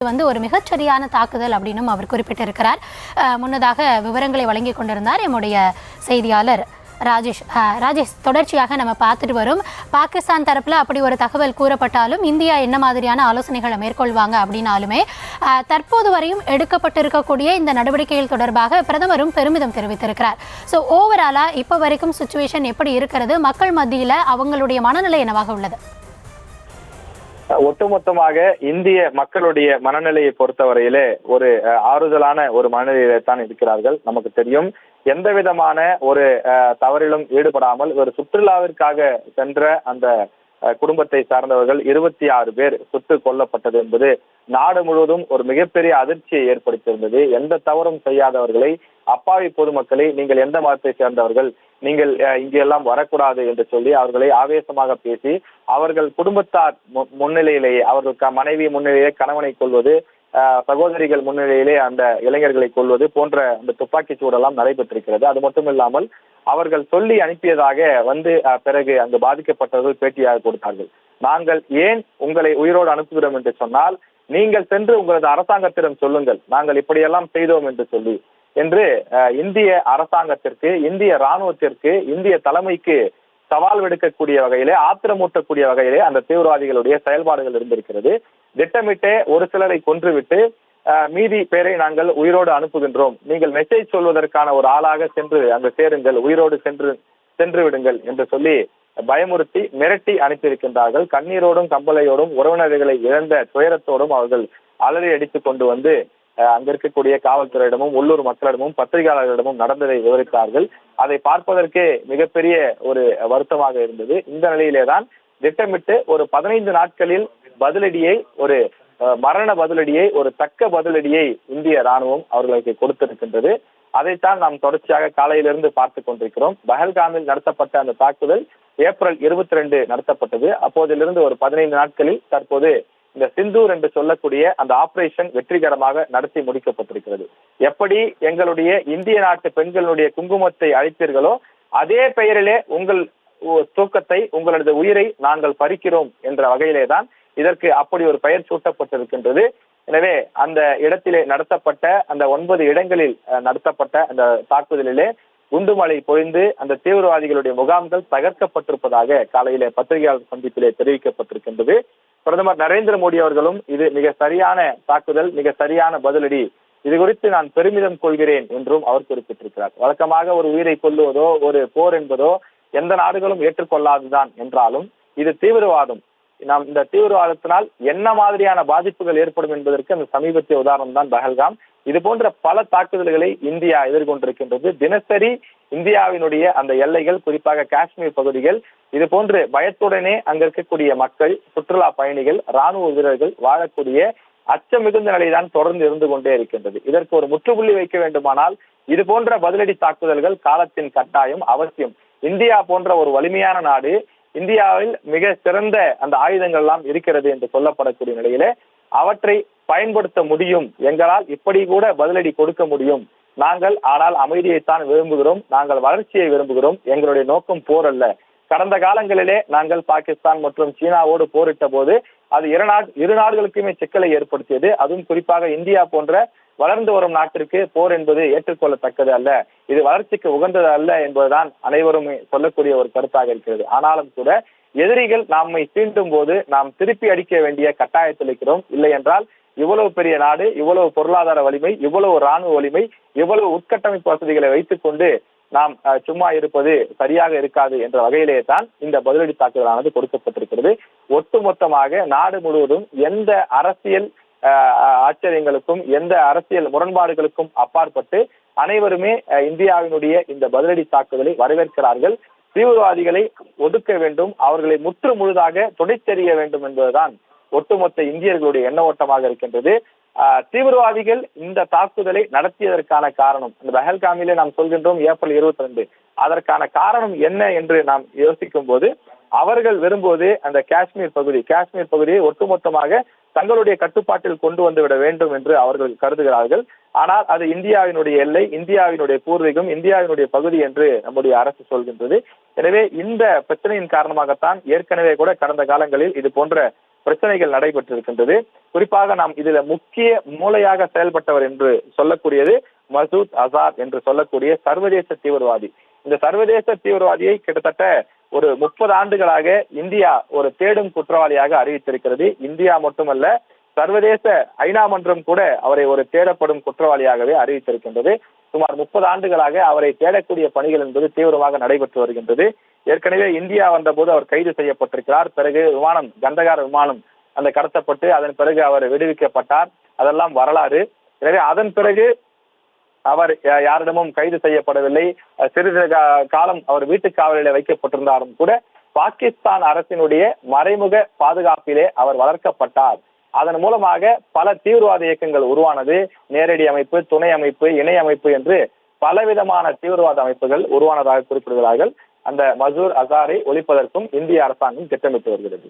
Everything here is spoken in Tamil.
ஒரு மிகச்சரியான தாக்குதல் அப்படின்னும் அவர் குறிப்பிட்டிருக்கிறார். முன்னதாக விவரங்களை வழங்கி கொண்டிருந்தார் எம்முடைய செய்தியாளர் ராஜேஷ். தொடர்ச்சியாக நம்ம பார்த்துட்டு வரும் பாகிஸ்தான் தரப்புல அப்படி ஒரு தகவல் கூறப்பட்டாலும் இந்தியா என்ன மாதிரியான ஆலோசனைகளை மேற்கொள்வாங்க அப்படின்னாலுமே தற்போது வரையும் எடுக்கப்பட்டிருக்கக்கூடிய இந்த நடவடிக்கைகள் தொடர்பாக பிரதமரும் பெருமிதம் தெரிவித்திருக்கிறார். ஸோ ஓவராலா இப்போ வரைக்கும் சுச்சுவேஷன் எப்படி இருக்கிறது, மக்கள் மத்தியில அவங்களுடைய மனநிலை என்னவாக உள்ளது? ஒட்டுமொத்தமாக இந்திய மக்களுடைய மனநிலையை பொறுத்தவரையிலே ஒரு ஆறுதலான ஒரு மனநிலையில தான் இருக்கிறார்கள். நமக்கு தெரியும், எந்த விதமான ஒரு தவறிலும் ஈடுபடாமல் ஒரு சுற்றுலாவிற்காக சென்ற அந்த குடும்பத்தை சார்ந்தவர்கள் 26 பேர் சுட்டுக் கொல்லப்பட்டது என்பது நாடு முழுவதும் ஒரு மிகப்பெரிய அதிர்ச்சியை ஏற்படுத்தியிருந்தது. எந்த தவறும் செய்யாதவர்களை, அப்பாவி பொதுமக்களை, நீங்கள் எந்த மதத்தை சேர்ந்தவர்கள், நீங்கள் இங்கெல்லாம் வரக்கூடாது என்று சொல்லி அவர்களை ஆவேசமாக பேசி அவர்கள் குடும்பத்தார் முன்னிலையிலேயே, அவர்கள் மனைவி முன்னிலையிலே கணவனை கொள்வது, சகோதரிகள் முன்னிலையிலே அந்த இளைஞர்களை கொள்வது போன்ற அந்த துப்பாக்கி சூடெல்லாம் நடைபெற்றிருக்கிறது. அது மட்டும் இல்லாமல் அவர்கள் சொல்லி அனுப்பியதாக பிறகு அங்கு பாதிக்கப்பட்டவர்கள் பேட்டியாக கொடுத்தார்கள். நாங்கள் ஏன் உங்களை உயிரோடு அனுப்புகிறோம் என்று சொன்னால், நீங்கள் சென்று உங்களது அரசாங்கத்திடம் சொல்லுங்கள், நாங்கள் இப்படியெல்லாம் செய்தோம் என்று சொல்லி என்று இந்திய அரசாங்கத்திற்கு, இந்திய இராணுவத்திற்கு, இந்திய தலைமைக்கு சவால் விடுக்கக்கூடிய வகையிலே, ஆத்திரமூட்டக்கூடிய வகையிலே அந்த தீவிரவாதிகளுடைய செயல்பாடுகள் இருந்திருக்கிறது. திட்டமிட்டே ஒரு சிலரை கொன்றுவிட்டு மீதி பேரை நாங்கள் உயிரோடு அனுப்புகின்றோம், நீங்கள் மெசேஜ் சொல்வதற்கான ஒரு ஆளாக சென்று அங்கு சேருங்கள், உயிரோடு சென்று விடுங்கள் என்று சொல்லி பயமுறுத்தி மிரட்டி அனுப்பியிருக்கின்றார்கள். கண்ணீரோடும் கம்பளையோடும் உறவினர்களை இழந்த துயரத்தோடும் அவர்கள் அலறி அடித்துக் கொண்டு அங்க இருக்கக்கூடிய காவல்துறையிடமும் உள்ளூர் மக்களிடமும் பத்திரிகையாளர்களிடமும் நடந்ததை விவரித்தார்கள். அதை பார்ப்பதற்கே மிகப்பெரிய ஒரு வருத்தமாக இருந்தது. இந்த நிலையிலேதான் திட்டமிட்டு ஒரு 15 நாட்களில் பதிலடியை, ஒரு மரண பதிலடியை, ஒரு தக்க பதிலடியை இந்திய ராணுவம் அவர்களுக்கு கொடுத்திருக்கின்றது. அதைத்தான் நாம் தொடர்ச்சியாக காலையிலிருந்து பார்த்துக் கொண்டிருக்கிறோம். பஹல்காமில் நடத்தப்பட்ட அந்த தாக்குதல் ஏப்ரல் 22 நடத்தப்பட்டது. அப்போதிலிருந்து ஒரு 15 நாட்களில் தற்போது இந்த சிந்தூர் என்று சொல்லக்கூடிய அந்த ஆபரேஷன் வெற்றிகரமாக நடத்தி முடிக்கப்பட்டிருக்கிறது. எப்படி எங்களுடைய இந்திய நாட்டு பெண்களுடைய குங்குமத்தை அழித்தீர்களோ அதே பெயரிலே உங்கள் தூக்கத்தை, உங்களது உயிரை நாங்கள் பறிக்கிறோம் என்ற வகையிலே தான் இதற்கு அப்படி ஒரு பெயர் சூட்டப்பட்டிருக்கின்றது. எனவே அந்த இடத்திலே நடத்தப்பட்ட அந்த 9 இடங்களில் நடத்தப்பட்ட அந்த தாக்குதலிலே குண்டுமழை பொழிந்து அந்த தீவிரவாதிகளுடைய முகாம்கள் தகர்க்கப்பட்டிருப்பதாக காலையிலே பத்திரிகையாளர் சந்திப்பிலே தெரிவிக்கப்பட்டிருக்கின்றது. பிரதமர் நரேந்திர மோடி அவர்களும் இது மிக சரியான தாக்குதல், மிக சரியான பதிலடி, இது குறித்து நான் பெருமிதம் கொள்கிறேன் என்றும் அவர் குறிப்பிட்டிருக்கிறார். வழக்கமாக ஒரு உயிரை கொல்லுவதோ ஒரு போர் என்பதோ எந்த நாடுகளும் ஏற்றுக்கொள்ளாதுதான் என்றாலும் இது தீவிரவாதம். நாம் இந்த தீவிரவாதத்தினால் என்ன மாதிரியான பாதிப்புகள் ஏற்படும் என்பதற்கு அந்த சமீபத்திய உதாரணம் தான் பஹல்காம். இது போன்ற பல தாக்குதல்களை இந்தியா எதிர்கொண்டிருக்கின்றது. தினசரி இந்தியாவினுடைய அந்த எல்லைகள், குறிப்பாக காஷ்மீர் பகுதிகள், இது போன்று பயத்துடனே அங்க இருக்கக்கூடிய மக்கள், சுற்றுலா பயணிகள், ராணுவ வீரர்கள் வாழக்கூடிய அச்சம் மிகுந்த நிலைதான் தொடர்ந்து இருந்து கொண்டே இருக்கின்றது. இதற்கு ஒரு முற்றுப்புள்ளி வைக்க வேண்டுமானால் இது போன்ற பதிலடி தாக்குதல்கள் காலத்தின் கட்டாயம் அவசியம். இந்தியா போன்ற ஒரு வலிமையான நாடு, இந்தியாவில் மிக சிறந்த அந்த ஆயுதங்கள் எல்லாம் இருக்கிறது என்று சொல்லப்படக்கூடிய நிலையிலே அவற்றை பயன்படுத்த முடியும். எங்களால் இப்படி கூட பதிலடி கொடுக்க முடியும். நாங்கள் ஆனால் அமைதியைத்தான் விரும்புகிறோம், நாங்கள் வளர்ச்சியை விரும்புகிறோம். எங்களுடைய நோக்கம் போர் அல்ல. கடந்த காலங்களிலே நாங்கள் பாகிஸ்தான் மற்றும் சீனாவோடு போரிட்ட போது அது இரு நாடுகளுக்குமே சிக்கலை ஏற்படுத்தியது. அதுவும் குறிப்பாக இந்தியா போன்ற வளர்ந்து வரும் நாட்டிற்கு போர் என்பது ஏற்றுக்கொள்ளத்தக்கது அல்ல, இது வளர்ச்சிக்கு உகந்தது அல்ல என்பதுதான் அனைவரும் சொல்லக்கூடிய ஒரு கருத்தாக இருக்கிறது. ஆனாலும் கூட எதிரிகள் நம்மை தீண்டும் போது நாம் திருப்பி அடிக்க வேண்டிய கட்டாயத்தில் இருக்கிறோம். இல்லை என்றால் இவ்வளவு பெரிய நாடு, இவ்வளவு பொருளாதார வலிமை, இவ்வளவு இராணுவ வலிமை, இவ்வளவு உட்கட்டமைப்பு வசதிகளை வைத்துக் கொண்டு நாம் சும்மா இருப்பது சரியாக இருக்காது என்ற வகையிலே தான் இந்த பதிலடி தாக்குதலானது கொடுக்கப்பட்டிருக்கிறது. ஒட்டுமொத்தமாக நாடு முழுவதும் எந்த அரசியல் ஆச்சரியங்களுக்கும் எந்த அரசியல் முரண்பாடுகளுக்கும் அப்பாற்பட்டு அனைவருமே இந்தியாவினுடைய இந்த பதிலடி தாக்குதலை வரவேற்கிறார்கள். தீவிரவாதிகளை ஒடுக்க வேண்டும், அவர்களை முற்று முழுதாக துடைத்தெறிய வேண்டும் என்பதுதான் ஒட்டுமொத்த இந்தியர்களுடைய எண்ண ஓட்டமாக இருக்கின்றது. தீவிரவாதிகள் இந்த தாக்குதலை நடத்தியதற்கான காரணம், இந்த பஹல்காமிலே நாம் சொல்கின்றோம் ஏப்ரல் 22, அதற்கான காரணம் என்ன என்று நாம் யோசிக்கும் போது அவர்கள் விரும்புவது அந்த காஷ்மீர் பகுதியை ஒட்டுமொத்தமாக தங்களுடைய கட்டுப்பாட்டில் கொண்டு வந்து விட வேண்டும் என்று அவர்கள் கருதுகிறார்கள். ஆனால் அது இந்தியாவினுடைய எல்லை, இந்தியாவினுடைய பூர்வீகம், இந்தியாவினுடைய பகுதி என்று நம்முடைய அரசு சொல்கின்றது. எனவே இந்த பிரச்சனையின் காரணமாகத்தான் ஏற்கனவே கூட கடந்த காலங்களில் இது போன்ற பிரச்சனைகள் நடைபெற்றிருக்கின்றது. குறிப்பாக நாம் இதுல முக்கிய மூளையாக செயல்பட்டவர் என்று சொல்லக்கூடியது மசூத் அசார் என்று சொல்லக்கூடிய சர்வதேச தீவிரவாதி. இந்த சர்வதேச தீவிரவாதியை கிட்டத்தட்ட ஒரு 30 ஆண்டுகளாக இந்தியா ஒரு தேடும் குற்றவாளியாக அறிவித்திருக்கிறது. இந்தியா மட்டுமல்ல, சர்வதேச ஐநா மன்றம் கூட அவரை ஒரு தேடப்படும் குற்றவாளியாகவே அறிவித்திருக்கின்றது. சுமார் 30 ஆண்டுகளாக அவரை தேடக்கூடிய பணிகள் என்பது தீவிரமாக நடைபெற்று வருகின்றது. ஏற்கனவே இந்தியா வந்தபோது அவர் கைது செய்யப்பட்டிருக்கிறார். பிறகு கந்தகார விமானம் அந்த கடத்தப்பட்டு அதன் பிறகு அவர் விடுவிக்கப்பட்டார். அதெல்லாம் வரலாறு. எனவே அதன் பிறகு அவர் யாரிடமும் கைது செய்யப்படவில்லை. சிறிது காலம் அவர் வீட்டு காவலில் வைக்கப்பட்டிருந்தாலும் கூட பாகிஸ்தான் அரசினுடைய மறைமுக பாதுகாப்பிலே அவர் வளர்க்கப்பட்டார். அதன் மூலமாக பல தீவிரவாத இயக்கங்கள் உருவானது. நேரடி அமைப்பு, துணை அமைப்பு, இணை அமைப்பு என்று பலவிதமான தீவிரவாத அமைப்புகள் உருவானதாக குறிப்பிடுகிறார்கள். அந்த மசூத் அசாரை ஒழிப்பதற்கும் இந்திய அரசாங்கம் திட்டமிட்டு வருகிறது.